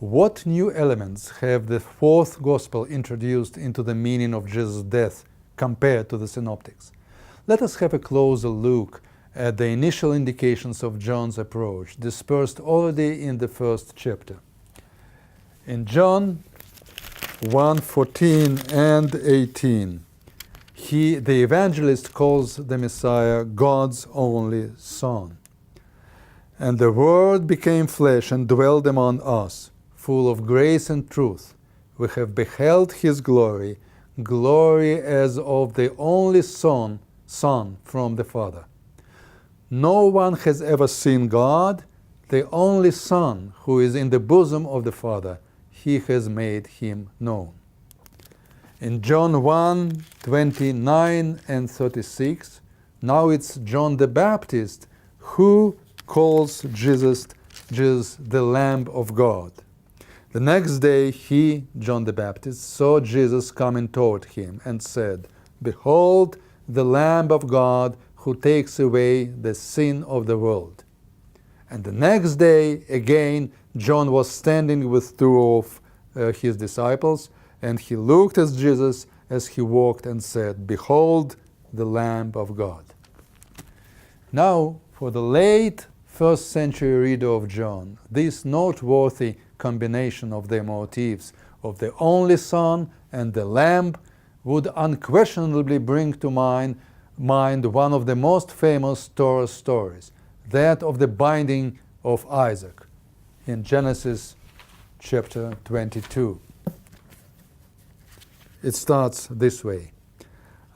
What new elements have the fourth gospel introduced into the meaning of Jesus' death compared to the synoptics? Let us have a closer look at the initial indications of John's approach, dispersed already in the first chapter. In John 1:14 and 18, the evangelist calls the Messiah God's only Son. And the Word became flesh and dwelled among us, full of grace and truth. We have beheld his glory, glory as of the only Son from the Father. No one has ever seen God, the only Son who is in the bosom of the Father. He has made him known. In John 1:29 and 36, now it's John the Baptist who calls Jesus the Lamb of God. The next day he, John the Baptist, saw Jesus coming toward him and said, "Behold, the Lamb of God who takes away the sin of the world." And the next day, again, John was standing with two of his disciples, and he looked at Jesus as he walked and said, "Behold, the Lamb of God." Now, for the late first century reader of John, this noteworthy combination of the motifs of the only Son and the Lamb would unquestionably bring to mind one of the most famous Torah stories, that of the binding of Isaac in Genesis chapter 22. It starts this way.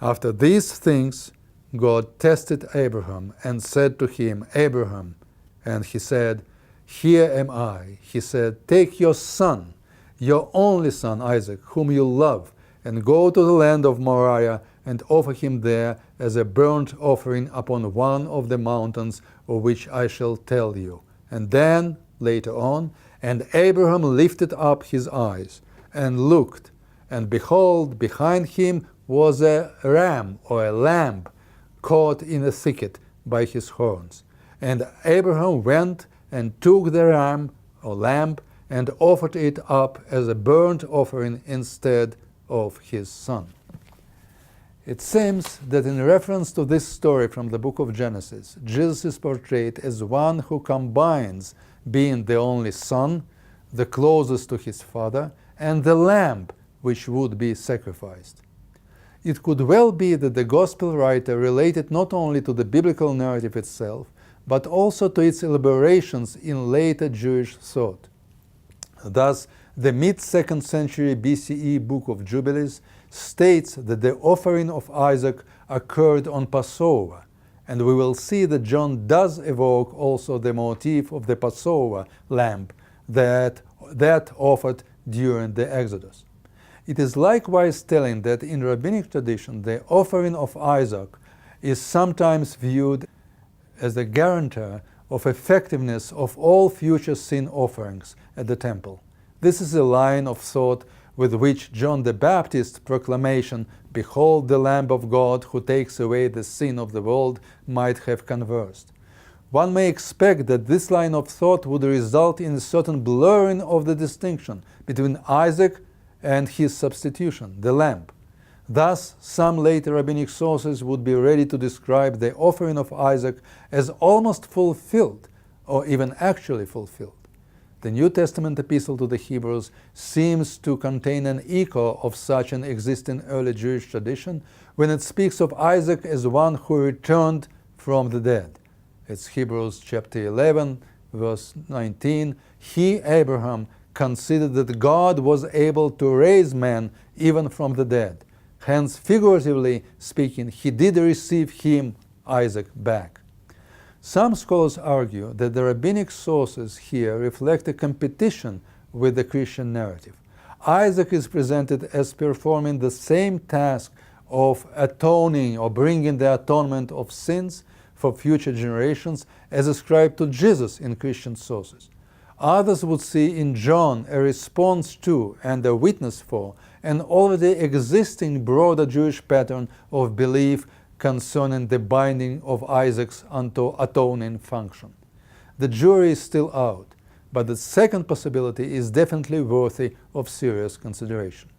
After these things, God tested Abraham and said to him, "Abraham," and he said, "Here am I." He said, "Take your son, your only son Isaac, whom you love, and go to the land of Moriah and offer him there as a burnt offering upon one of the mountains of which I shall tell you." And then, later on, and Abraham lifted up his eyes and looked, and behold, behind him was a ram or a lamb caught in a thicket by his horns. And Abraham went and took the ram or lamb and offered it up as a burnt offering instead of his son. It seems that in reference to this story from the book of Genesis, Jesus is portrayed as one who combines being the only Son, the closest to his Father, and the lamb which would be sacrificed. It could well be that the Gospel writer related not only to the biblical narrative itself, but also to its elaborations in later Jewish thought. Thus, the mid-2nd century BCE Book of Jubilees states that the offering of Isaac occurred on Passover, and we will see that John does evoke also the motif of the Passover lamb that offered during the Exodus. It is likewise telling that in rabbinic tradition the offering of Isaac is sometimes viewed as the guarantor of effectiveness of all future sin offerings at the temple. This is a line of thought with which John the Baptist's proclamation, "Behold the Lamb of God who takes away the sin of the world," might have conversed. One may expect that this line of thought would result in a certain blurring of the distinction between Isaac and his substitution, the lamb. Thus, some later rabbinic sources would be ready to describe the offering of Isaac as almost fulfilled, or even actually fulfilled. The New Testament epistle to the Hebrews seems to contain an echo of such an existing early Jewish tradition when it speaks of Isaac as one who returned from the dead. It's Hebrews chapter 11, verse 19. He, Abraham, considered that God was able to raise man even from the dead. Hence, figuratively speaking, he did receive him, Isaac, back. Some scholars argue that the rabbinic sources here reflect a competition with the Christian narrative. Isaac is presented as performing the same task of atoning or bringing the atonement of sins for future generations as ascribed to Jesus in Christian sources. Others would see in John a response to and a witness for an already existing broader Jewish pattern of belief concerning the binding of Isaac's unto atoning function. The jury is still out, but the second possibility is definitely worthy of serious consideration.